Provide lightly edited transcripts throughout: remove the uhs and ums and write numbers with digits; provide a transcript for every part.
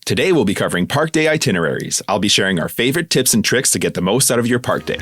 Today we'll be covering Park Day itineraries. I'll be sharing our favorite tips and tricks to get the most out of your park day.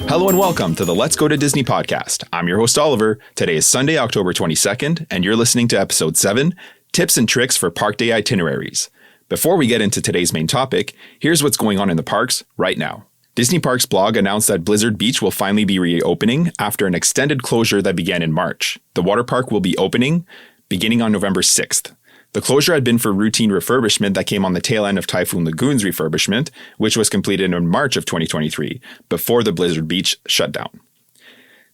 Hello and welcome to the Let's Go to Disney podcast. I'm your host Oliver. Today is Sunday, October 22nd, and you're listening to episode 7, Tips and Tricks for Park Day Itineraries. Before we get into today's main topic, here's what's going on in the parks right now. Disney Parks blog announced that Blizzard Beach will finally be reopening after an extended closure that began in March. The water park will be opening beginning on November 6th. The closure had been for routine refurbishment that came on the tail end of Typhoon Lagoon's refurbishment, which was completed in March of 2023, before the Blizzard Beach shutdown.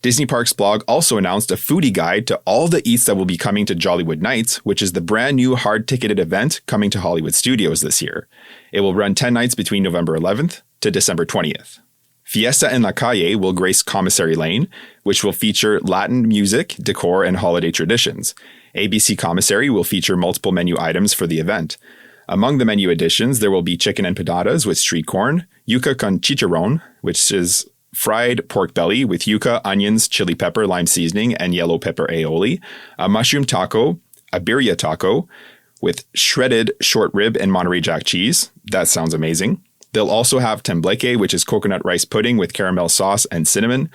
Disney Parks blog also announced a foodie guide to all the eats that will be coming to Jollywood Nights, which is the brand new hard-ticketed event coming to Hollywood Studios this year. It will run 10 nights between November 11th to December 20th. Fiesta en la Calle will grace Commissary Lane, which will feature Latin music, decor, and holiday traditions. ABC Commissary will feature multiple menu items for the event. Among the menu additions, there will be chicken empanadas with street corn, yuca con chicharrón, which is fried pork belly with yuca, onions, chili pepper, lime seasoning, and yellow pepper aioli, a mushroom taco, a birria taco with shredded short rib and Monterey Jack cheese. That sounds amazing. They'll also have tembleque, which is coconut rice pudding with caramel sauce and cinnamon,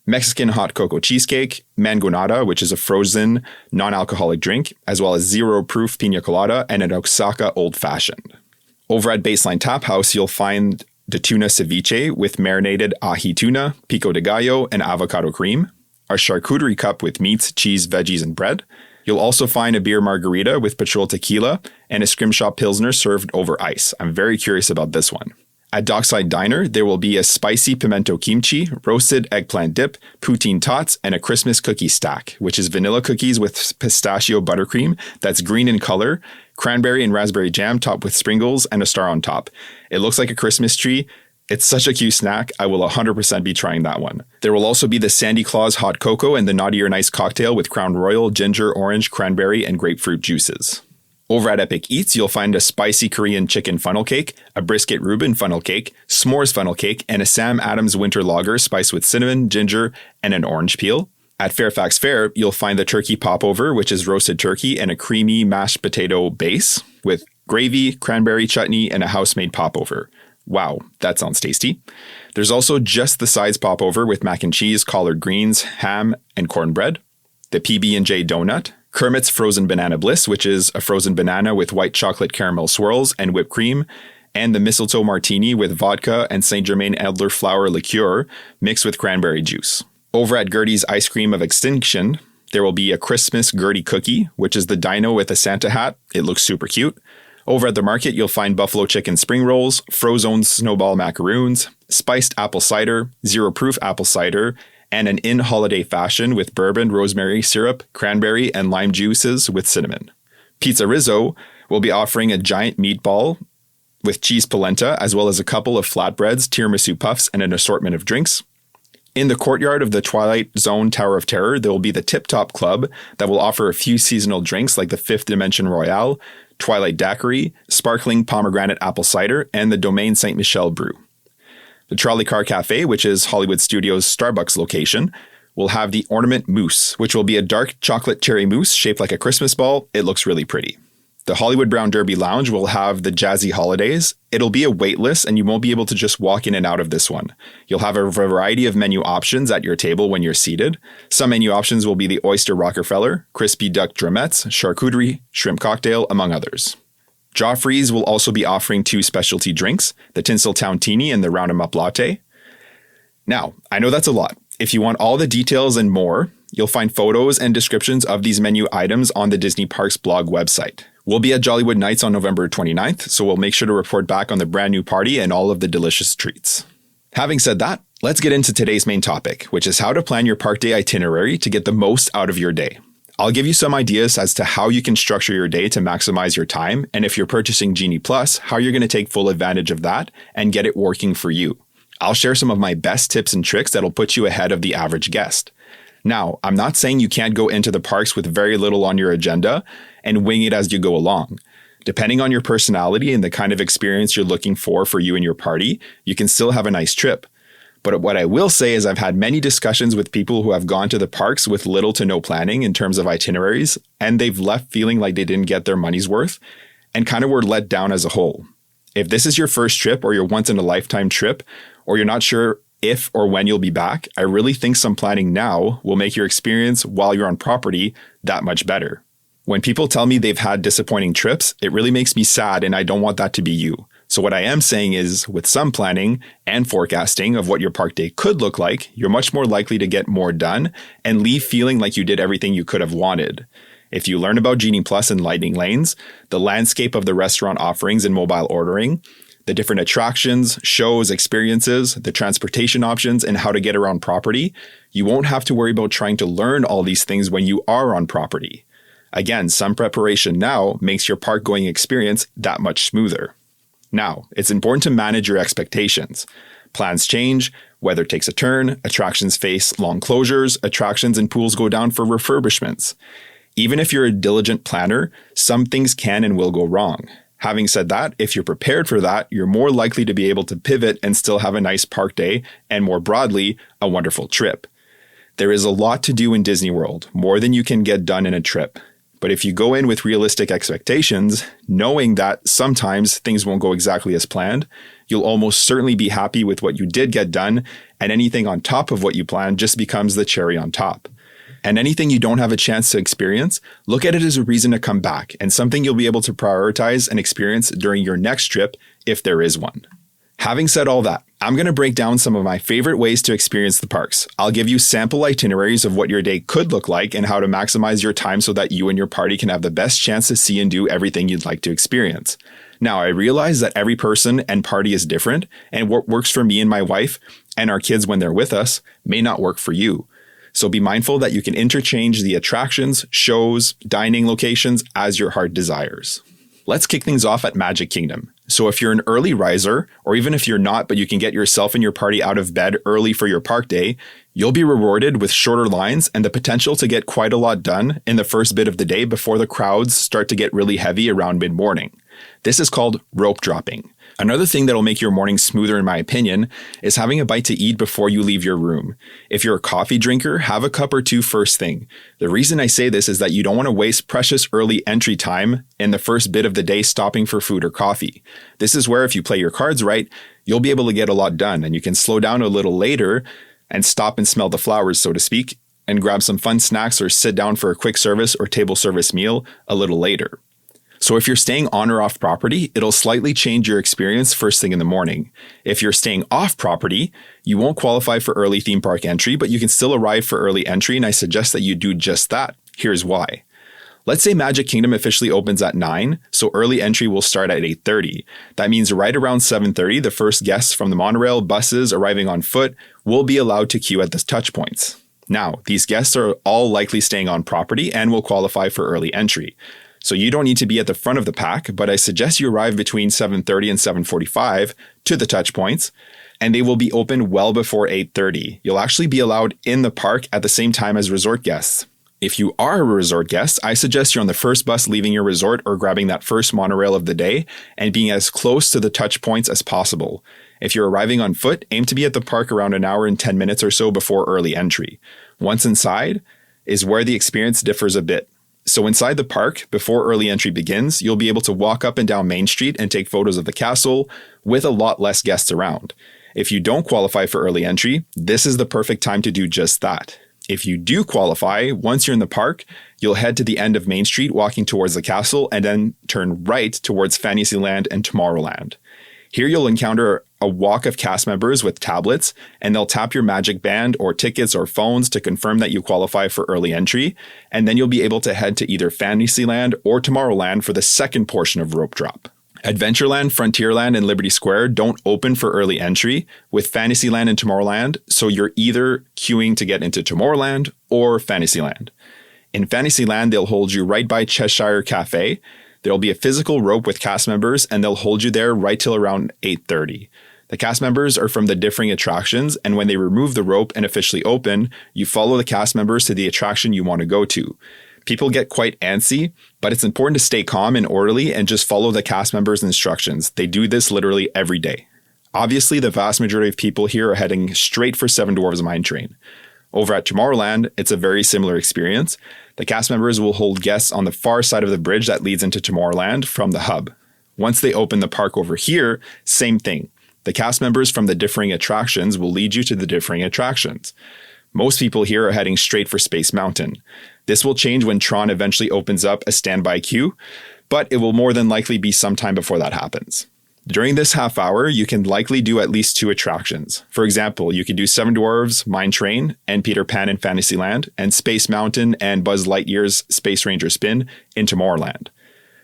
Mexican hot cocoa cheesecake, mangonada, which is a frozen non-alcoholic drink, as well as zero-proof pina colada and an Osaka old-fashioned. Over at Baseline Tap House, you'll find the tuna ceviche with marinated ahi tuna, pico de gallo, and avocado cream, a charcuterie cup with meats, cheese, veggies, and bread. You'll also find a beer margarita with Patrol tequila and a Scrimshaw Pilsner served over ice. I'm very curious about this one. At Dockside Diner, there will be a spicy pimento kimchi, roasted eggplant dip, poutine tots, and a Christmas cookie stack, which is vanilla cookies with pistachio buttercream that's green in color, cranberry and raspberry jam topped with sprinkles, and a star on top. It looks like a Christmas tree. It's such a cute snack. I will 100% be trying that one. There will also be the Sandy Claus hot cocoa and the Naughty or Nice cocktail with Crown Royal, ginger, orange, cranberry, and grapefruit juices. Over at Epic Eats, you'll find a spicy Korean chicken funnel cake, a brisket Reuben funnel cake, s'mores funnel cake, and a Sam Adams winter lager spiced with cinnamon, ginger, and an orange peel. At Fairfax Fair, you'll find the turkey popover, which is roasted turkey and a creamy mashed potato base with gravy, cranberry chutney, and a house-made popover. Wow, that sounds tasty. There's also just the sides popover with mac and cheese, collard greens, ham, and cornbread. The PB&J donut, Kermit's Frozen Banana Bliss, which is a frozen banana with white chocolate caramel swirls and whipped cream, and the mistletoe martini with vodka and Saint Germain elderflower liqueur mixed with cranberry juice. Over at Gertie's Ice Cream of Extinction, there will be a Christmas Gertie cookie, which is the dino with a Santa hat. It looks super cute. Over at the market, you'll find buffalo chicken spring rolls, Frozone snowball macaroons, spiced apple cider, zero-proof apple cider, and an in-holiday fashion with bourbon, rosemary syrup, cranberry, and lime juices with cinnamon. Pizza Rizzo will be offering a giant meatball with cheese polenta, as well as a couple of flatbreads, tiramisu puffs, and an assortment of drinks. In the courtyard of the Twilight Zone Tower of Terror, there will be the Tip Top Club that will offer a few seasonal drinks like the Fifth Dimension Royale, Twilight Daiquiri, Sparkling Pomegranate Apple Cider, and the Domaine Saint Michel Brew. The Trolley Car Cafe, which is Hollywood Studios' Starbucks location, will have the Ornament Mousse, which will be a dark chocolate cherry mousse shaped like a Christmas ball. It looks really pretty. The Hollywood Brown Derby Lounge will have the Jazzy Holidays. It'll be a wait list, and you won't be able to just walk in and out of this one. You'll have a variety of menu options at your table when you're seated. Some menu options will be the Oyster Rockefeller, Crispy Duck Drumettes, Charcuterie, Shrimp Cocktail, among others. Joffrey's will also be offering 2 specialty drinks, the Tinseltown Teeny and the Round 'em Up Latte. Now, I know that's a lot. If you want all the details and more, you'll find photos and descriptions of these menu items on the Disney Parks blog website. We'll be at Jollywood Nights on November 29th, so we'll make sure to report back on the brand new party and all of the delicious treats. Having said that, let's get into today's main topic, which is how to plan your park day itinerary to get the most out of your day. I'll give you some ideas as to how you can structure your day to maximize your time, and if you're purchasing Genie Plus, how you're going to take full advantage of that and get it working for you. I'll share some of my best tips and tricks that'll put you ahead of the average guest. Now, I'm not saying you can't go into the parks with very little on your agenda and wing it as you go along. Depending on your personality and the kind of experience you're looking for you and your party, you can still have a nice trip. But what I will say is I've had many discussions with people who have gone to the parks with little to no planning in terms of itineraries, and they've left feeling like they didn't get their money's worth and kind of were let down as a whole. If this is your first trip or your once-in-a-lifetime trip, or you're not sure if or when you'll be back, I really think some planning now will make your experience while you're on property that much better. When people tell me they've had disappointing trips, it really makes me sad, and I don't want that to be you. So what I am saying is, with some planning and forecasting of what your park day could look like, you're much more likely to get more done and leave feeling like you did everything you could have wanted. If you learn about Genie Plus and Lightning Lanes, the landscape of the restaurant offerings and mobile ordering, the different attractions, shows, experiences, the transportation options, and how to get around property, you won't have to worry about trying to learn all these things when you are on property. Again, some preparation now makes your park going experience that much smoother. Now, it's important to manage your expectations. Plans change, weather takes a turn, attractions face long closures, attractions and pools go down for refurbishments. Even if you're a diligent planner, some things can and will go wrong. Having said that, if you're prepared for that, you're more likely to be able to pivot and still have a nice park day and, more broadly, a wonderful trip. There is a lot to do in Disney World, more than you can get done in a trip. But if you go in with realistic expectations, knowing that sometimes things won't go exactly as planned, you'll almost certainly be happy with what you did get done, and anything on top of what you planned just becomes the cherry on top. And anything you don't have a chance to experience, look at it as a reason to come back and something you'll be able to prioritize and experience during your next trip if there is one. Having said all that, I'm going to break down some of my favorite ways to experience the parks. I'll give you sample itineraries of what your day could look like and how to maximize your time so that you and your party can have the best chance to see and do everything you'd like to experience. Now, I realize that every person and party is different, and what works for me and my wife and our kids when they're with us may not work for you. So be mindful that you can interchange the attractions, shows, dining locations as your heart desires. Let's kick things off at Magic Kingdom. So if you're an early riser, or even if you're not, but you can get yourself and your party out of bed early for your park day, you'll be rewarded with shorter lines and the potential to get quite a lot done in the first bit of the day before the crowds start to get really heavy around mid-morning. This is called rope dropping. Another thing that'll make your morning smoother, in my opinion, is having a bite to eat before you leave your room. If you're a coffee drinker, have a cup or two first thing. The reason I say this is that you don't want to waste precious early entry time in the first bit of the day stopping for food or coffee. This is where, if you play your cards right, you'll be able to get a lot done, and you can slow down a little later and stop and smell the flowers, so to speak, and grab some fun snacks or sit down for a quick service or table service meal a little later. So if you're staying on or off property, it'll slightly change your experience first thing in the morning. If you're staying off property, you won't qualify for early theme park entry, but you can still arrive for early entry, and I suggest that you do just that. Here's why. Let's say Magic Kingdom officially opens at 9, so early entry will start at 8:30. That means right around 7:30, the first guests from the monorail, buses, arriving on foot will be allowed to queue at the touch points. Now, these guests are all likely staying on property and will qualify for early entry. So you don't need to be at the front of the pack, but I suggest you arrive between 7:30 and 7:45 to the touch points, and they will be open well before 8:30. You'll actually be allowed in the park at the same time as resort guests. If you are a resort guest, I suggest you're on the first bus leaving your resort or grabbing that first monorail of the day and being as close to the touch points as possible. If you're arriving on foot, aim to be at the park around an hour and 10 minutes or so before early entry. Once inside is where the experience differs a bit. So inside the park, before early entry begins, you'll be able to walk up and down Main Street and take photos of the castle with a lot less guests around. If you don't qualify for early entry, this is the perfect time to do just that. If you do qualify, once you're in the park, you'll head to the end of Main Street walking towards the castle and then turn right towards Fantasyland and Tomorrowland. Here you'll encounter a walk of cast members with tablets, and they'll tap your magic band or tickets or phones to confirm that you qualify for early entry, and then you'll be able to head to either Fantasyland or Tomorrowland for the second portion of Rope Drop. Adventureland, Frontierland, and Liberty Square don't open for early entry with Fantasyland and Tomorrowland, so you're either queuing to get into Tomorrowland or Fantasyland. In Fantasyland, they'll hold you right by Cheshire Cafe. There'll be a physical rope with cast members, and they'll hold you there right till around 8:30. The cast members are from the differing attractions, and when they remove the rope and officially open, you follow the cast members to the attraction you want to go to. People get quite antsy, but it's important to stay calm and orderly and just follow the cast members' instructions. They do this literally every day. Obviously, the vast majority of people here are heading straight for Seven Dwarfs Mine Train. Over at Tomorrowland, it's a very similar experience. The cast members will hold guests on the far side of the bridge that leads into Tomorrowland from the hub. Once they open the park over here, same thing. The cast members from the differing attractions will lead you to the differing attractions. Most people here are heading straight for Space Mountain. This will change when Tron eventually opens up a standby queue, but it will more than likely be sometime before that happens. During this half hour, you can likely do at least 2 attractions. For example, you could do Seven Dwarfs Mine Train and Peter Pan in Fantasyland, and Space Mountain and Buzz Lightyear's Space Ranger Spin in Tomorrowland.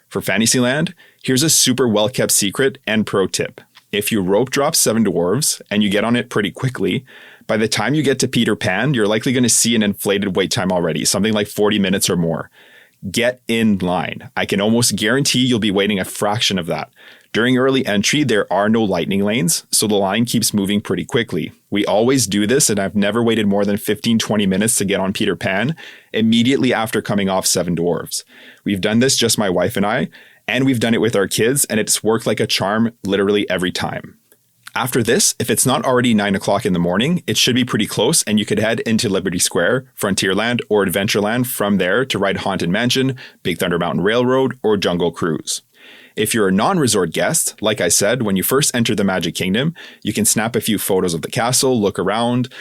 For Fantasyland, here's a super well-kept secret and pro tip. If you rope drop Seven Dwarfs and you get on it pretty quickly, by the time you get to Peter Pan, you're likely going to see an inflated wait time already, something like 40 minutes or more. Get in line. I can almost guarantee you'll be waiting a fraction of that. During early entry, there are no lightning lanes, so the line keeps moving pretty quickly. We always do this, and I've never waited more than 15-20 minutes to get on Peter Pan immediately after coming off Seven Dwarfs. We've done this, just my wife and I, and we've done it with our kids, and it's worked like a charm literally every time. After this, if it's not already 9 o'clock in the morning, it should be pretty close, and you could head into Liberty Square, Frontierland, or Adventureland from there to ride Haunted Mansion, Big Thunder Mountain Railroad, or Jungle Cruise. If you're a non-resort guest, like I said, when you first enter the Magic Kingdom, you can snap a few photos of the castle, look around,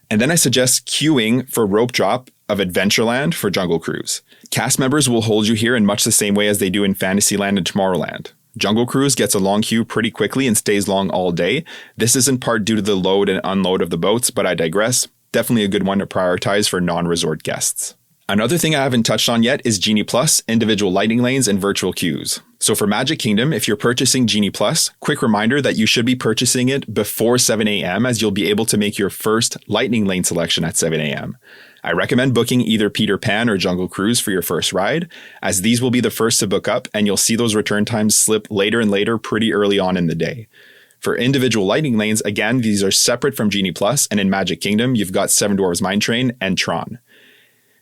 and then I suggest queuing for rope drop of Adventureland for Jungle Cruise. Cast members will hold you here in much the same way as they do in Fantasyland and Tomorrowland. Jungle Cruise gets a long queue pretty quickly and stays long all day. This is in part due to the load and unload of the boats, but I digress. Definitely a good one to prioritize for non-resort guests. Another thing I haven't touched on yet is Genie Plus, individual lightning lanes, and virtual queues. So for Magic Kingdom, if you're purchasing Genie Plus, quick reminder that you should be purchasing it before 7 a.m. as you'll be able to make your first lightning lane selection at 7 a.m. I recommend booking either Peter Pan or Jungle Cruise for your first ride, as these will be the first to book up and you'll see those return times slip later and later pretty early on in the day. For individual lightning lanes, again, these are separate from Genie Plus, and in Magic Kingdom, you've got Seven Dwarfs Mine Train and Tron.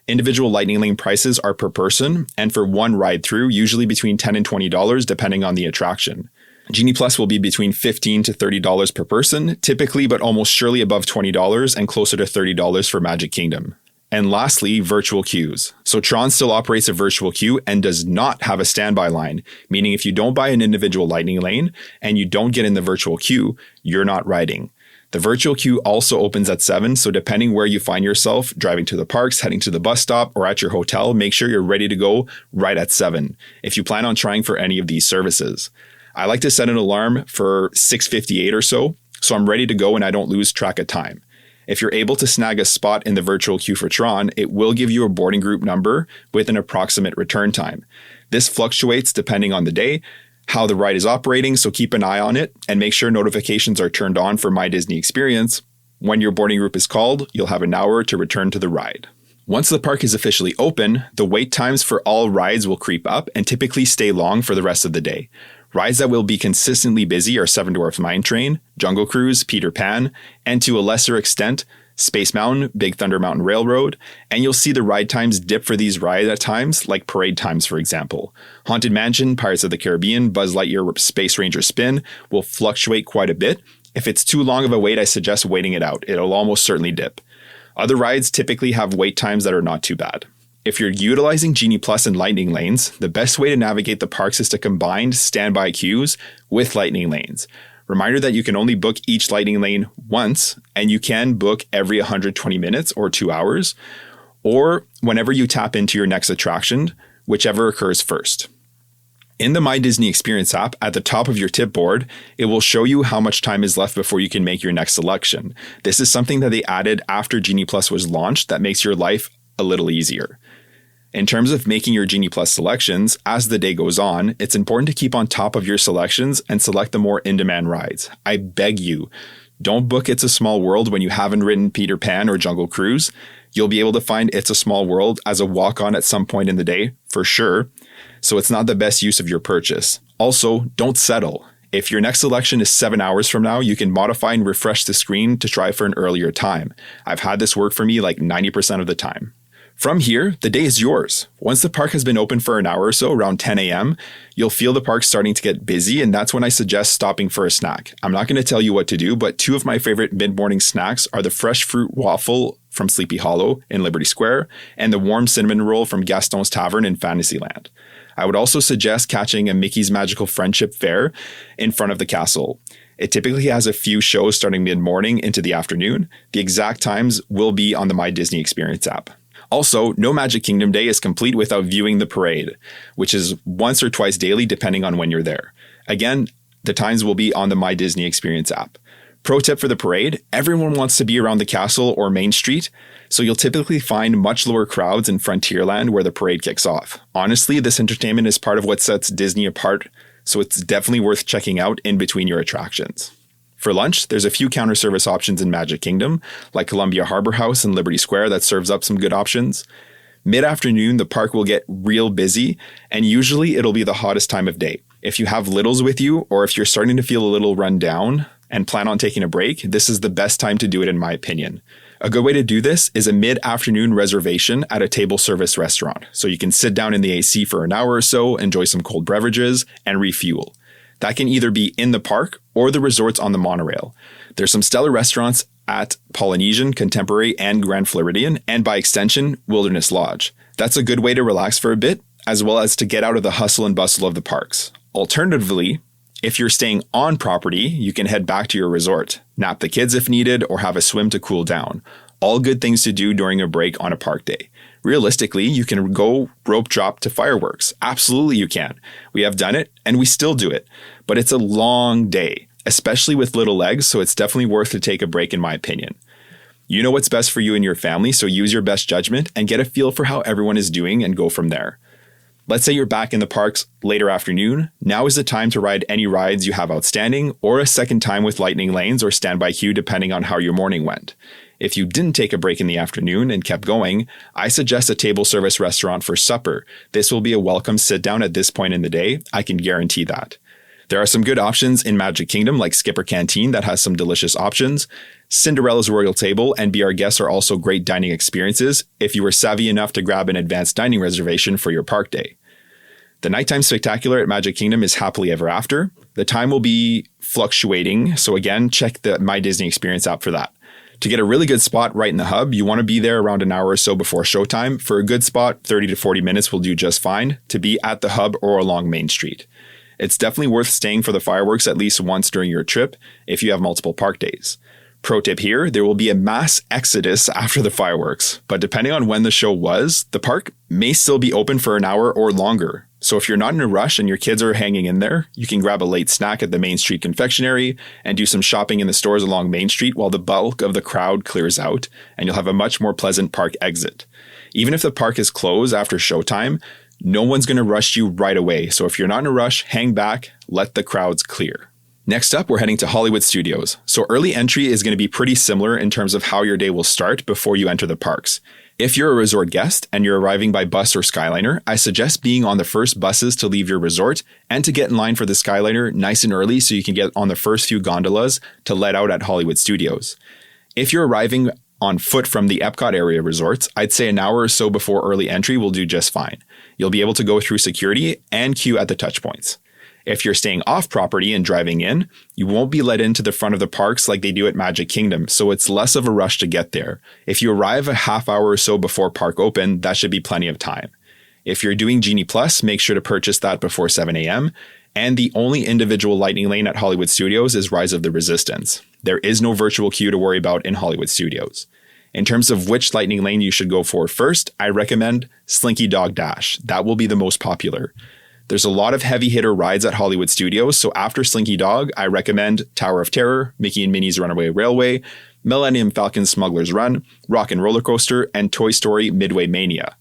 Individual lightning lane prices are per person, and for one ride through, usually between $10 and $20 depending on the attraction. Genie Plus will be between $15 to $30 per person, typically but almost surely above $20 and closer to $30 for Magic Kingdom. And lastly, virtual queues. So Tron still operates a virtual queue and does not have a standby line, meaning if you don't buy an individual lightning lane and you don't get in the virtual queue, you're not riding. The virtual queue also opens at 7, so depending where you find yourself, driving to the parks, heading to the bus stop, or at your hotel, make sure you're ready to go right at 7 if you plan on trying for any of these services. I like to set an alarm for 6:58 or so I'm ready to go and I don't lose track of time. If you're able to snag a spot in the virtual queue for Tron, it will give you a boarding group number with an approximate return time. This fluctuates depending on the day, how the ride is operating, so keep an eye on it and make sure notifications are turned on for My Disney Experience. When your boarding group is called, you'll have an hour to return to the ride. Once the park is officially open, the wait times for all rides will creep up and typically stay long for the rest of the day. Rides that will be consistently busy are Seven Dwarfs Mine Train, Jungle Cruise, Peter Pan, and to a lesser extent, Space Mountain, Big Thunder Mountain Railroad, and you'll see the ride times dip for these rides at times, like parade times for example. Haunted Mansion, Pirates of the Caribbean, Buzz Lightyear Space Ranger Spin will fluctuate quite a bit. If it's too long of a wait, I suggest waiting it out. It'll almost certainly dip. Other rides typically have wait times that are not too bad. If you're utilizing Genie Plus and Lightning Lanes, the best way to navigate the parks is to combine standby queues with Lightning Lanes. Reminder that you can only book each lightning lane once, and you can book every 120 minutes or 2 hours, or whenever you tap into your next attraction, whichever occurs first. In the My Disney Experience app, at the top of your tip board, it will show you how much time is left before you can make your next selection. This is something that they added after Genie Plus was launched that makes your life a little easier. In terms of making your Genie Plus selections, as the day goes on, it's important to keep on top of your selections and select the more in-demand rides. I beg you, don't book It's a Small World when you haven't ridden Peter Pan or Jungle Cruise. You'll be able to find It's a Small World as a walk-on at some point in the day, for sure, so it's not the best use of your purchase. Also, don't settle. If your next selection is 7 hours from now, you can modify and refresh the screen to try for an earlier time. I've had this work for me like 90% of the time. From here, the day is yours. Once the park has been open for an hour or so, around 10 a.m., you'll feel the park starting to get busy, and that's when I suggest stopping for a snack. I'm not going to tell you what to do, but two of my favorite mid-morning snacks are the fresh fruit waffle from Sleepy Hollow in Liberty Square and the warm cinnamon roll from Gaston's Tavern in Fantasyland. I would also suggest catching a Mickey's Magical Friendship Fair in front of the castle. It typically has a few shows starting mid-morning into the afternoon. The exact times will be on the My Disney Experience app. Also, no Magic Kingdom Day is complete without viewing the parade, which is once or twice daily depending on when you're there. Again, the times will be on the My Disney Experience app. Pro tip for the parade, everyone wants to be around the castle or Main Street, so you'll typically find much lower crowds in Frontierland where the parade kicks off. Honestly, this entertainment is part of what sets Disney apart, so it's definitely worth checking out in between your attractions. For lunch, there's a few counter service options in Magic Kingdom, like Columbia Harbor House and Liberty Square that serves up some good options. Mid-afternoon, the park will get real busy, and usually it'll be the hottest time of day. If you have littles with you, or if you're starting to feel a little run down and plan on taking a break, this is the best time to do it in my opinion. A good way to do this is a mid-afternoon reservation at a table service restaurant, so you can sit down in the AC for an hour or so, enjoy some cold beverages, and refuel. That can either be in the park or the resorts on the monorail. There's some stellar restaurants at Polynesian, Contemporary, and Grand Floridian, and by extension, Wilderness Lodge. That's a good way to relax for a bit, as well as to get out of the hustle and bustle of the parks. Alternatively, if you're staying on property, you can head back to your resort, nap the kids if needed, or have a swim to cool down. All good things to do during a break on a park day. Realistically, you can go rope drop to fireworks. Absolutely you can. We have done it, and we still do it. But it's a long day, especially with little legs, so it's definitely worth to take a break in my opinion. You know what's best for you and your family, so use your best judgment and get a feel for how everyone is doing and go from there. Let's say you're back in the parks later afternoon. Now is the time to ride any rides you have outstanding or a second time with lightning lanes or standby queue depending on how your morning went. If you didn't take a break in the afternoon and kept going, I suggest a table service restaurant for supper. This will be a welcome sit down at this point in the day. I can guarantee that. There are some good options in Magic Kingdom like Skipper Canteen that has some delicious options. Cinderella's Royal Table and Be Our Guest are also great dining experiences if you were savvy enough to grab an advanced dining reservation for your park day. The nighttime spectacular at Magic Kingdom is Happily Ever After. The time will be fluctuating, so again, check the My Disney Experience app for that. To get a really good spot right in the hub, you want to be there around an hour or so before showtime. For a good spot, 30 to 40 minutes will do just fine to be at the hub or along Main Street. It's definitely worth staying for the fireworks at least once during your trip if you have multiple park days. Pro tip here, there will be a mass exodus after the fireworks, but depending on when the show was, the park may still be open for an hour or longer. So if you're not in a rush and your kids are hanging in there, you can grab a late snack at the Main Street Confectionery and do some shopping in the stores along Main Street while the bulk of the crowd clears out, and you'll have a much more pleasant park exit. Even if the park is closed after showtime, no one's going to rush you right away. So if you're not in a rush, hang back, let the crowds clear. Next up, we're heading to Hollywood Studios. So early entry is going to be pretty similar in terms of how your day will start before you enter the parks. If you're a resort guest and you're arriving by bus or Skyliner, I suggest being on the first buses to leave your resort and to get in line for the Skyliner nice and early so you can get on the first few gondolas to let out at Hollywood Studios. If you're arriving on foot from the Epcot area resorts, I'd say an hour or so before early entry will do just fine. You'll be able to go through security and queue at the touch points. If you're staying off property and driving in, you won't be let into the front of the parks like they do at Magic Kingdom, so it's less of a rush to get there. If you arrive a half hour or so before park open, that should be plenty of time. If you're doing Genie Plus, make sure to purchase that before 7 a.m. And the only individual lightning lane at Hollywood Studios is Rise of the Resistance. There is no virtual queue to worry about in Hollywood Studios. In terms of which lightning lane you should go for first, I recommend Slinky Dog Dash. That will be the most popular. There's a lot of heavy hitter rides at Hollywood Studios, so after Slinky Dog, I recommend Tower of Terror, Mickey and Minnie's Runaway Railway, Millennium Falcon Smuggler's Run, Rock and Roller Coaster, and Toy Story Midway Mania.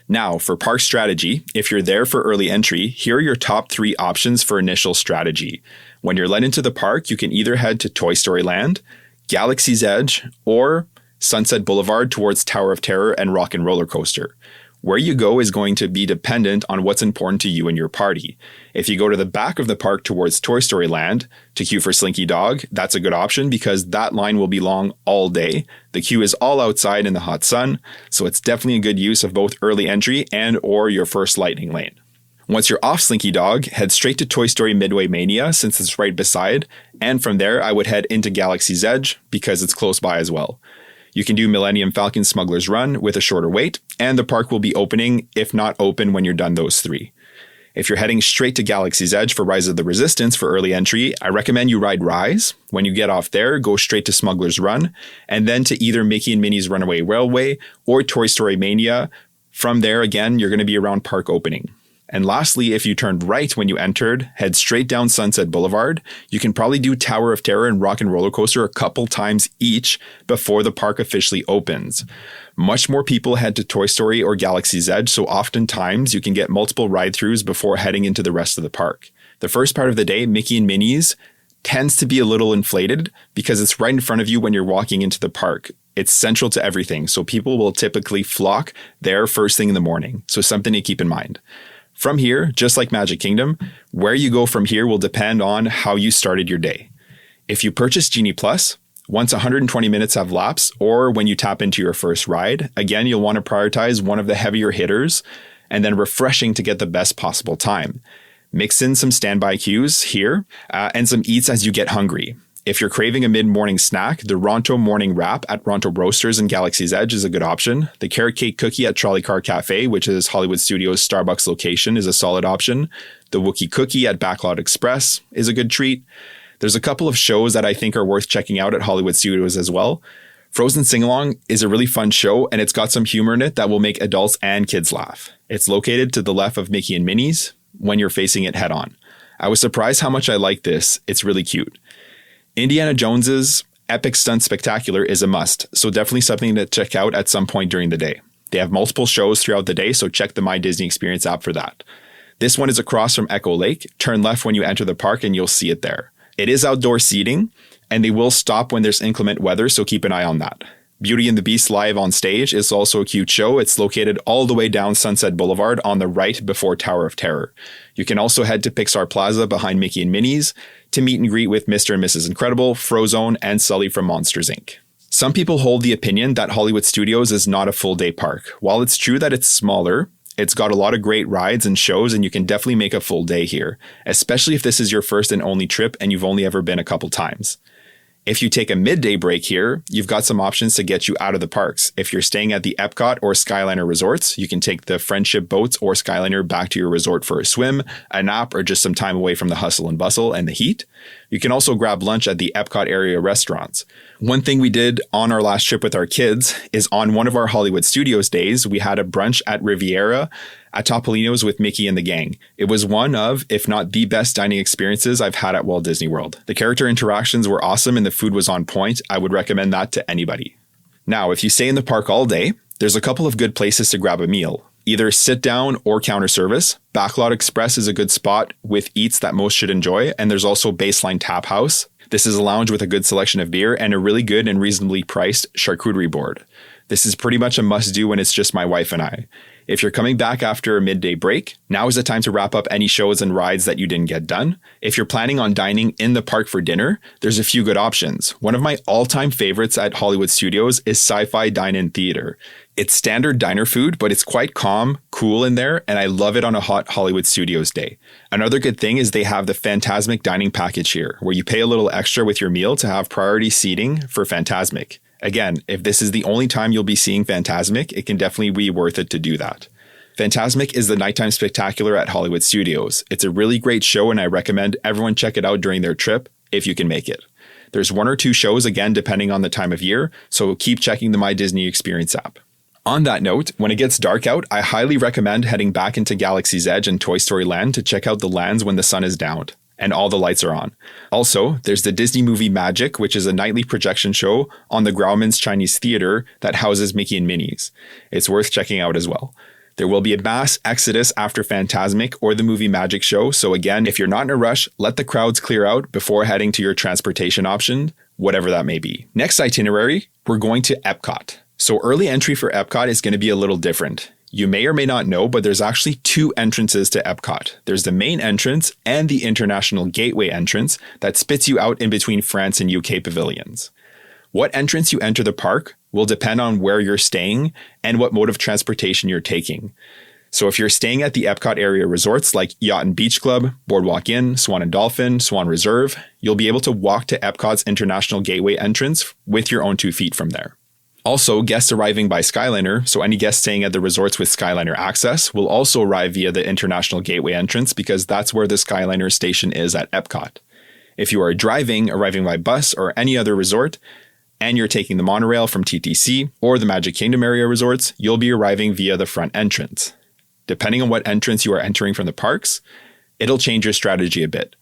Now, for park strategy, if you're there for early entry, here are your top 3 options for initial strategy. When you're led into the park, you can either head to Toy Story Land, Galaxy's Edge, or Sunset Boulevard towards Tower of Terror and Rock and Roller Coaster. Where you go is going to be dependent on what's important to you and your party. If you go to the back of the park towards Toy Story Land to queue for Slinky Dog, that's a good option because that line will be long all day. The queue is all outside in the hot sun, so it's definitely a good use of both early entry and or your first lightning lane. Once you're off Slinky Dog, head straight to Toy Story Midway Mania since it's right beside, and from there I would head into Galaxy's Edge because it's close by as well. You can do Millennium Falcon Smuggler's Run with a shorter wait, and the park will be opening, if not open, when you're done those three. If you're heading straight to Galaxy's Edge for Rise of the Resistance for early entry, I recommend you ride Rise. When you get off there, go straight to Smuggler's Run, and then to either Mickey and Minnie's Runaway Railway or Toy Story Mania. From there, again, you're going to be around park opening. And lastly, if you turned right when you entered, head straight down Sunset Boulevard. You can probably do Tower of Terror and Rock and Roller Coaster a couple times each before the park officially opens. Much more people head to Toy Story or Galaxy's Edge, so oftentimes you can get multiple ride-throughs before heading into the rest of the park. The first part of the day, Mickey and Minnie's, tends to be a little inflated because it's right in front of you when you're walking into the park. It's central to everything, so people will typically flock there first thing in the morning, so something to keep in mind. From here, just like Magic Kingdom, where you go from here will depend on how you started your day. If you purchase Genie Plus, once 120 minutes have lapsed, or when you tap into your first ride, again, you'll want to prioritize one of the heavier hitters and then refreshing to get the best possible time. Mix in some standby queues here and some eats as you get hungry. If you're craving a mid-morning snack, the Ronto Morning Wrap at Ronto Roasters in Galaxy's Edge is a good option. The Carrot Cake Cookie at Trolley Car Cafe, which is Hollywood Studios' Starbucks location, is a solid option. The Wookiee Cookie at Backlot Express is a good treat. There's a couple of shows that I think are worth checking out at Hollywood Studios as well. Frozen Sing-Along is a really fun show, and it's got some humor in it that will make adults and kids laugh. It's located to the left of Mickey and Minnie's when you're facing it head-on. I was surprised how much I like this. It's really cute. Indiana Jones's Epic Stunt Spectacular is a must, so definitely something to check out at some point during the day. They have multiple shows throughout the day, so check the My Disney Experience app for that. This one is across from Echo Lake. Turn left when you enter the park and you'll see it there. It is outdoor seating, and they will stop when there's inclement weather, so keep an eye on that. Beauty and the Beast live on stage is also a cute show. It's located all the way down Sunset Boulevard on the right before Tower of Terror. You can also head to Pixar Plaza behind Mickey and Minnie's to meet and greet with Mr. and Mrs. Incredible, Frozone, and Sully from Monsters, Inc. Some people hold the opinion that Hollywood Studios is not a full-day park. While it's true that it's smaller, it's got a lot of great rides and shows, and you can definitely make a full day here, especially if this is your first and only trip and you've only ever been a couple times. If you take a midday break here, you've got some options to get you out of the parks. If you're staying at the Epcot or Skyliner resorts, you can take the Friendship boats or Skyliner back to your resort for a swim, a nap, or just some time away from the hustle and bustle and the heat. You can also grab lunch at the Epcot area restaurants. One thing we did on our last trip with our kids is on one of our Hollywood Studios days, we had a brunch at Riviera at Topolino's with Mickey and the gang. It was one of, if not the best dining experiences I've had at Walt Disney World. The character interactions were awesome and the food was on point. I would recommend that to anybody. Now, if you stay in the park all day, there's a couple of good places to grab a meal. Either sit down or counter service. Backlot Express is a good spot with eats that most should enjoy, and there's also Baseline Tap House. This is a lounge with a good selection of beer and a really good and reasonably priced charcuterie board. This is pretty much a must-do when it's just my wife and I. If you're coming back after a midday break, now is the time to wrap up any shows and rides that you didn't get done. If you're planning on dining in the park for dinner, there's a few good options. One of my all-time favorites at Hollywood Studios is Sci-Fi Dine-In Theater. It's standard diner food, but it's quite calm, cool in there, and I love it on a hot Hollywood Studios day. Another good thing is they have the Fantasmic dining package here, where you pay a little extra with your meal to have priority seating for Fantasmic. Again, if this is the only time you'll be seeing Fantasmic, it can definitely be worth it to do that. Fantasmic is the nighttime spectacular at Hollywood Studios. It's a really great show and I recommend everyone check it out during their trip if you can make it. There's one or two shows, again, depending on the time of year, so keep checking the My Disney Experience app. On that note, when it gets dark out, I highly recommend heading back into Galaxy's Edge and Toy Story Land to check out the lands when the sun is down and all the lights are on. Also, there's the Disney movie Magic, which is a nightly projection show on the Grauman's Chinese Theater that houses Mickey and Minnie's. It's worth checking out as well. There will be a mass exodus after Fantasmic or the movie Magic show, so again, if you're not in a rush, let the crowds clear out before heading to your transportation option, whatever that may be. Next itinerary, we're going to Epcot. So early entry for Epcot is going to be a little different. You may or may not know, but there's actually two entrances to Epcot. There's the main entrance and the International Gateway entrance that spits you out in between France and UK pavilions. What entrance you enter the park will depend on where you're staying and what mode of transportation you're taking. So if you're staying at the Epcot area resorts like Yacht and Beach Club, Boardwalk Inn, Swan and Dolphin, Swan Reserve, you'll be able to walk to Epcot's International Gateway entrance with your own 2 feet from there. Also, guests arriving by Skyliner, so any guests staying at the resorts with Skyliner access, will also arrive via the International Gateway entrance because that's where the Skyliner station is at Epcot. If you are arriving by bus or any other resort, and you're taking the monorail from TTC or the Magic Kingdom area resorts, you'll be arriving via the front entrance. Depending on what entrance you are entering from the parks, it'll change your strategy a bit.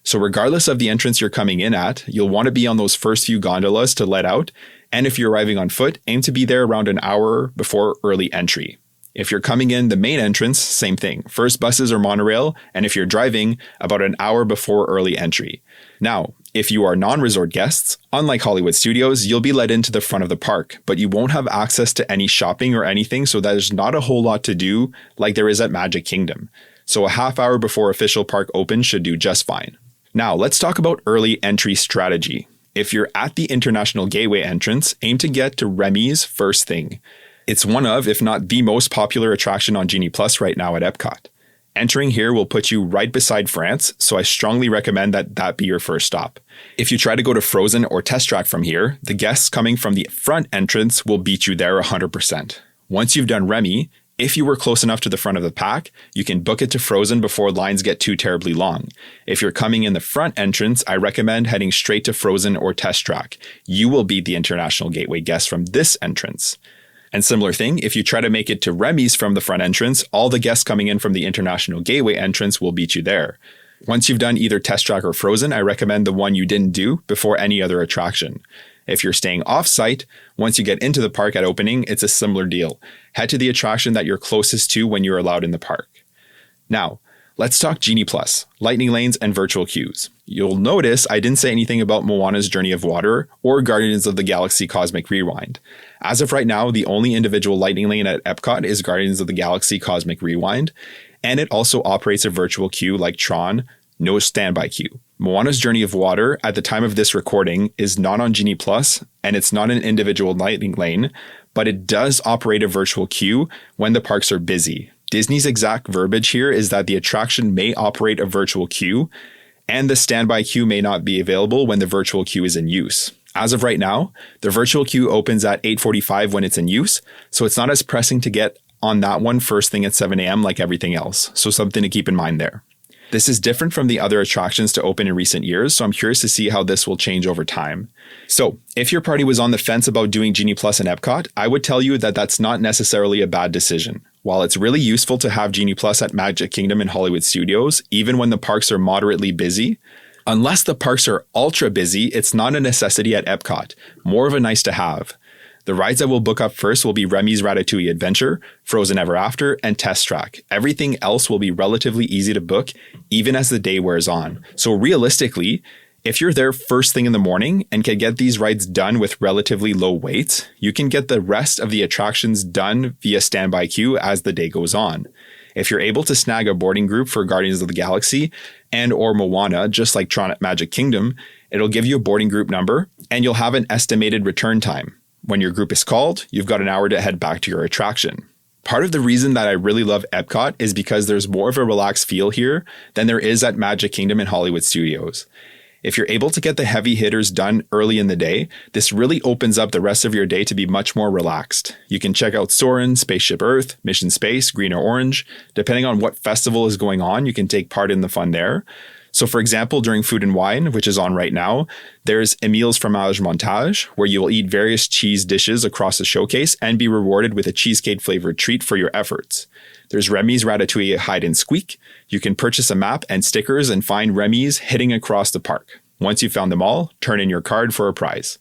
So regardless of the entrance you're coming in at, you'll want to be on those first few gondolas to let out, and if you're arriving on foot, aim to be there around an hour before early entry. If you're coming in the main entrance, same thing, first buses or monorail, and if you're driving, about an hour before early entry. Now, if you are non-resort guests, unlike Hollywood Studios, you'll be let into the front of the park, but you won't have access to any shopping or anything, so there's not a whole lot to do like there is at Magic Kingdom. So a half hour before official park open should do just fine. Now, let's talk about early entry strategy. If you're at the International Gateway entrance, aim to get to Remy's first thing. It's one of, if not the most popular attraction on Genie Plus right now at Epcot. Entering here will put you right beside France, so I strongly recommend that be your first stop. If you try to go to Frozen or Test Track from here, the guests coming from the front entrance will beat you there 100%. Once you've done Remy, if you were close enough to the front of the pack, you can book it to Frozen before lines get too terribly long. If you're coming in the front entrance, I recommend heading straight to Frozen or Test Track. You will beat the International Gateway guests from this entrance. And similar thing, if you try to make it to Remy's from the front entrance, all the guests coming in from the International Gateway entrance will beat you there. Once you've done either Test Track or Frozen, I recommend the one you didn't do before any other attraction. If you're staying off-site, once you get into the park at opening, it's a similar deal. Head to the attraction that you're closest to when you're allowed in the park. Now, let's talk Genie Plus, lightning lanes, and virtual queues. You'll notice I didn't say anything about Moana's Journey of Water or Guardians of the Galaxy Cosmic Rewind. As of right now, the only individual lightning lane at Epcot is Guardians of the Galaxy Cosmic Rewind, and it also operates a virtual queue like Tron, no standby queue. Moana's Journey of Water, at the time of this recording, is not on Genie Plus, and it's not an individual lightning lane, but it does operate a virtual queue when the parks are busy. Disney's exact verbiage here is that the attraction may operate a virtual queue, and the standby queue may not be available when the virtual queue is in use. As of right now, the virtual queue opens at 8:45 when it's in use, so it's not as pressing to get on that one first thing at 7 a.m. like everything else, so something to keep in mind there. This is different from the other attractions to open in recent years, so I'm curious to see how this will change over time. So, if your party was on the fence about doing Genie Plus in Epcot, I would tell you that that's not necessarily a bad decision. While it's really useful to have Genie Plus at Magic Kingdom and Hollywood Studios, even when the parks are moderately busy, unless the parks are ultra busy, it's not a necessity at Epcot, more of a nice to have. The rides that we'll book up first will be Remy's Ratatouille Adventure, Frozen Ever After, and Test Track. Everything else will be relatively easy to book, even as the day wears on. So realistically, if you're there first thing in the morning and can get these rides done with relatively low waits, you can get the rest of the attractions done via standby queue as the day goes on. If you're able to snag a boarding group for Guardians of the Galaxy and or Moana, just like Tron at Magic Kingdom, it'll give you a boarding group number and you'll have an estimated return time. When your group is called, you've got an hour to head back to your attraction. Part of the reason that I really love Epcot is because there's more of a relaxed feel here than there is at Magic Kingdom and Hollywood Studios. If you're able to get the heavy hitters done early in the day, this really opens up the rest of your day to be much more relaxed. You can check out Soarin', Spaceship Earth, Mission Space, Green or Orange. Depending on what festival is going on, you can take part in the fun there. So for example, during Food and Wine, which is on right now, there's Émile's Fromage Montage, where you will eat various cheese dishes across the showcase and be rewarded with a cheesecake flavored treat for your efforts. There's Remy's Ratatouille Hide and Squeak. You can purchase a map and stickers and find Remy's hitting across the park. Once you've found them all, turn in your card for a prize.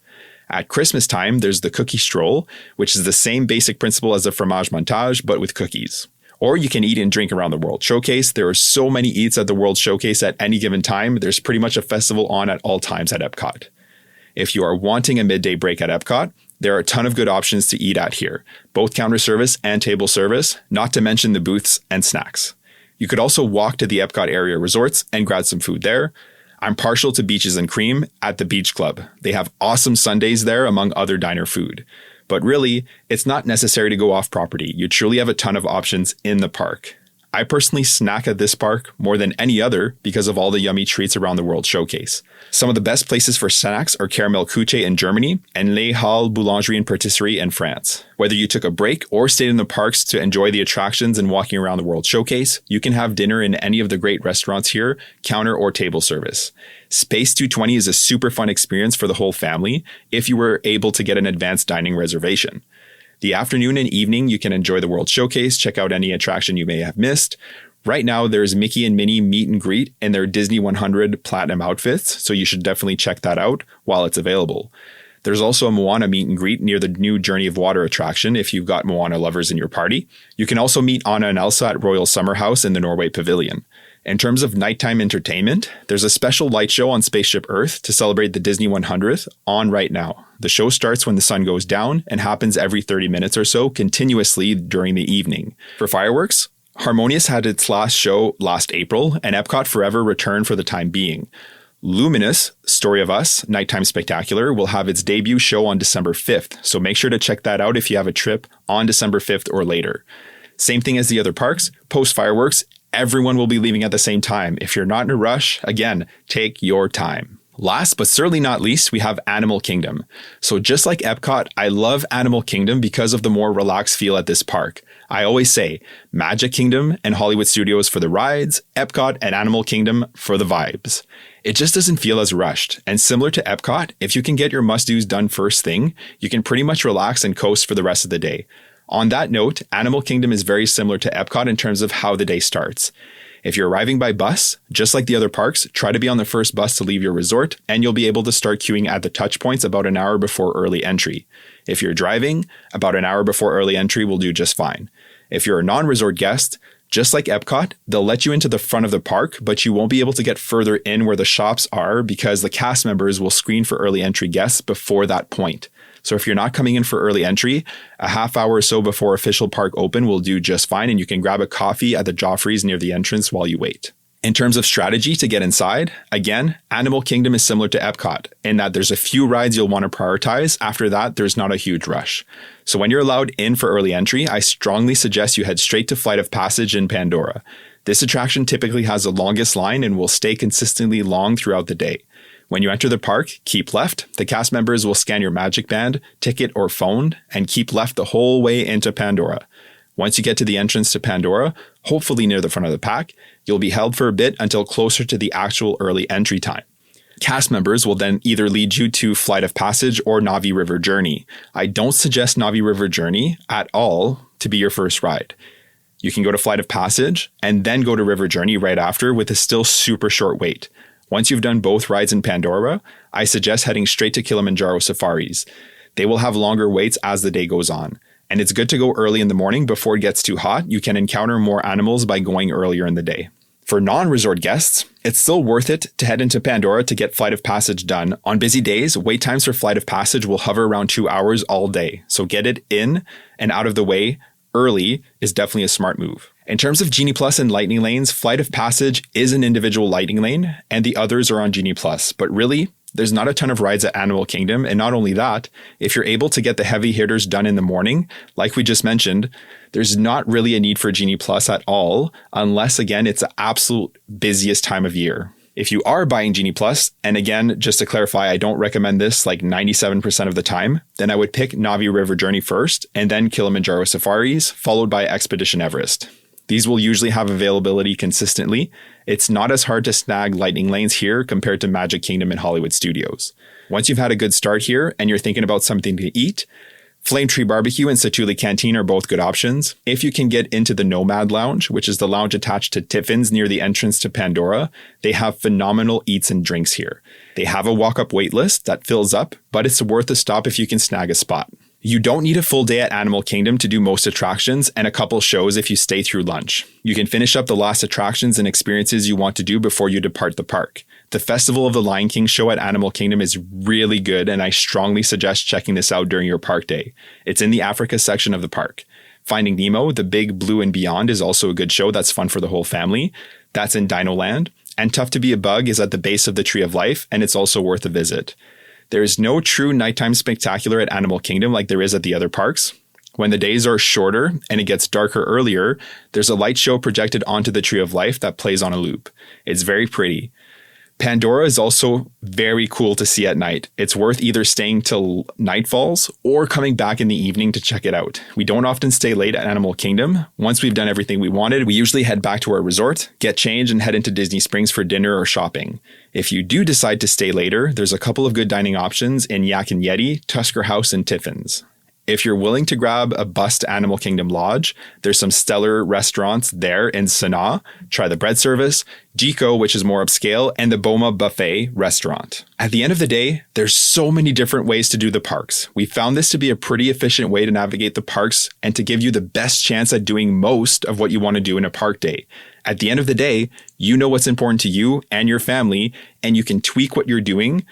At Christmas time, there's the Cookie Stroll, which is the same basic principle as the Fromage Montage, but with cookies. Or you can eat and drink around the World Showcase. There are so many eats at the World Showcase at any given time. There's pretty much a festival on at all times at Epcot. If you are wanting a midday break at Epcot, There are a ton of good options to eat at here, both counter service and table service, not to mention the booths and snacks. You could also walk to the Epcot area resorts and grab some food there. I'm partial to beaches and cream at the Beach Club. They have awesome sundaes there among other diner food. But really, it's not necessary to go off property. You truly have a ton of options in the park. I personally snack at this park more than any other because of all the yummy treats around the World Showcase. Some of the best places for snacks are Caramel Couche in Germany and Les Halles Boulangerie and Patisserie in France. Whether you took a break or stayed in the parks to enjoy the attractions and walking around the World Showcase, you can have dinner in any of the great restaurants here, counter or table service. Space 220 is a super fun experience for the whole family if you were able to get an advanced dining reservation. The afternoon and evening, you can enjoy the World Showcase, check out any attraction you may have missed. Right now, there's Mickey and Minnie meet and greet in their Disney 100 Platinum outfits, so you should definitely check that out while it's available. There's also a Moana meet and greet near the new Journey of Water attraction if you've got Moana lovers in your party. You can also meet Anna and Elsa at Royal Summer House in the Norway Pavilion. In terms of nighttime entertainment, there's a special light show on Spaceship Earth to celebrate the Disney 100th on right now. The show starts when the sun goes down and happens every 30 minutes or so continuously during the evening. For fireworks, Harmonious had its last show last April, and Epcot Forever returned for the time being. Luminous, Story of Us, Nighttime Spectacular, will have its debut show on December 5th, so make sure to check that out if you have a trip on December 5th or later. Same thing as the other parks, post-fireworks, everyone will be leaving at the same time. If you're not in a rush, again, take your time. Last but certainly not least, we have Animal Kingdom. So just like Epcot, I love Animal Kingdom because of the more relaxed feel at this park. I always say Magic Kingdom and Hollywood Studios for the rides, Epcot and Animal Kingdom for the vibes. It just doesn't feel as rushed. And similar to Epcot, if you can get your must-dos done first thing, you can pretty much relax and coast for the rest of the day. On that note, Animal Kingdom is very similar to Epcot in terms of how the day starts. If you're arriving by bus, just like the other parks, try to be on the first bus to leave your resort, and you'll be able to start queuing at the touch points about an hour before early entry. If you're driving, about an hour before early entry will do just fine. If you're a non-resort guest, just like Epcot, they'll let you into the front of the park, but you won't be able to get further in where the shops are because the cast members will screen for early entry guests before that point. So if you're not coming in for early entry, a half hour or so before official park open will do just fine, and you can grab a coffee at the Joffrey's near the entrance while you wait. In terms of strategy to get inside, again, Animal Kingdom is similar to Epcot in that there's a few rides you'll want to prioritize. After that, there's not a huge rush. So when you're allowed in for early entry, I strongly suggest you head straight to Flight of Passage in Pandora. This attraction typically has the longest line and will stay consistently long throughout the day. When you enter the park, keep left. The cast members will scan your magic band, ticket, or phone, and keep left the whole way into Pandora. Once you get to the entrance to Pandora, hopefully near the front of the pack, you'll be held for a bit until closer to the actual early entry time. Cast members will then either lead you to Flight of Passage or Navi River Journey. I don't suggest Navi River Journey at all to be your first ride. You can go to Flight of Passage and then go to River Journey right after with a still super short wait. Once you've done both rides in Pandora, I suggest heading straight to Kilimanjaro Safaris. They will have longer waits as the day goes on. And it's good to go early in the morning before it gets too hot. You can encounter more animals by going earlier in the day. For non-resort guests, it's still worth it to head into Pandora to get Flight of Passage done. On busy days, wait times for Flight of Passage will hover around 2 hours all day. So get it in and out of the way early is definitely a smart move. In terms of Genie Plus and Lightning Lanes, Flight of Passage is an individual Lightning Lane, and the others are on Genie Plus. But really, there's not a ton of rides at Animal Kingdom, and not only that, if you're able to get the heavy hitters done in the morning, like we just mentioned, there's not really a need for Genie Plus at all, unless, again, it's the absolute busiest time of year. If you are buying Genie Plus, and again, just to clarify, I don't recommend this like 97% of the time, then I would pick Navi River Journey first, and then Kilimanjaro Safaris, followed by Expedition Everest. These will usually have availability consistently. It's not as hard to snag Lightning Lanes here compared to Magic Kingdom and Hollywood Studios. Once you've had a good start here and you're thinking about something to eat, Flame Tree Barbecue and Satuli Canteen are both good options. If you can get into the Nomad Lounge, which is the lounge attached to Tiffin's near the entrance to Pandora, they have phenomenal eats and drinks here. They have a walk-up wait list that fills up, but it's worth a stop if you can snag a spot. You don't need a full day at Animal Kingdom to do most attractions and a couple shows if you stay through lunch. You can finish up the last attractions and experiences you want to do before you depart the park. The Festival of the Lion King show at Animal Kingdom is really good, and I strongly suggest checking this out during your park day. It's in the Africa section of the park. Finding Nemo, The Big Blue and Beyond is also a good show that's fun for the whole family. That's in Dino Land. And Tough to Be a Bug is at the base of the Tree of Life, and it's also worth a visit. There is no true nighttime spectacular at Animal Kingdom like there is at the other parks. When the days are shorter and it gets darker earlier, there's a light show projected onto the Tree of Life that plays on a loop. It's very pretty. Pandora is also very cool to see at night. It's worth either staying till night falls or coming back in the evening to check it out. We don't often stay late at Animal Kingdom. Once we've done everything we wanted, we usually head back to our resort, get changed, and head into Disney Springs for dinner or shopping. If you do decide to stay later, there's a couple of good dining options in Yak and Yeti, Tusker House, and Tiffin's. If you're willing to grab a bus to Animal Kingdom Lodge, there's some stellar restaurants there in Sanaa. Try the bread service, Jiko, which is more upscale, and the Boma Buffet restaurant. At the end of the day, there's so many different ways to do the parks. We found this to be a pretty efficient way to navigate the parks and to give you the best chance at doing most of what you want to do in a park day. At the end of the day, you know what's important to you and your family, and you can tweak what you're doing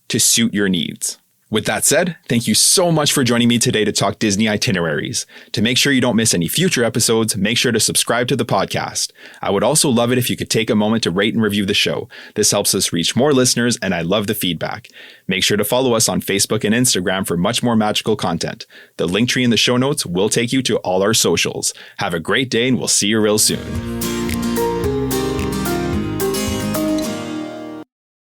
to suit your needs. With that said, thank you so much for joining me today to talk Disney itineraries. To make sure you don't miss any future episodes, make sure to subscribe to the podcast. I would also love it if you could take a moment to rate and review the show. This helps us reach more listeners, and I love the feedback. Make sure to follow us on Facebook and Instagram for much more magical content. The link tree in the show notes will take you to all our socials. Have a great day, and we'll see you real soon.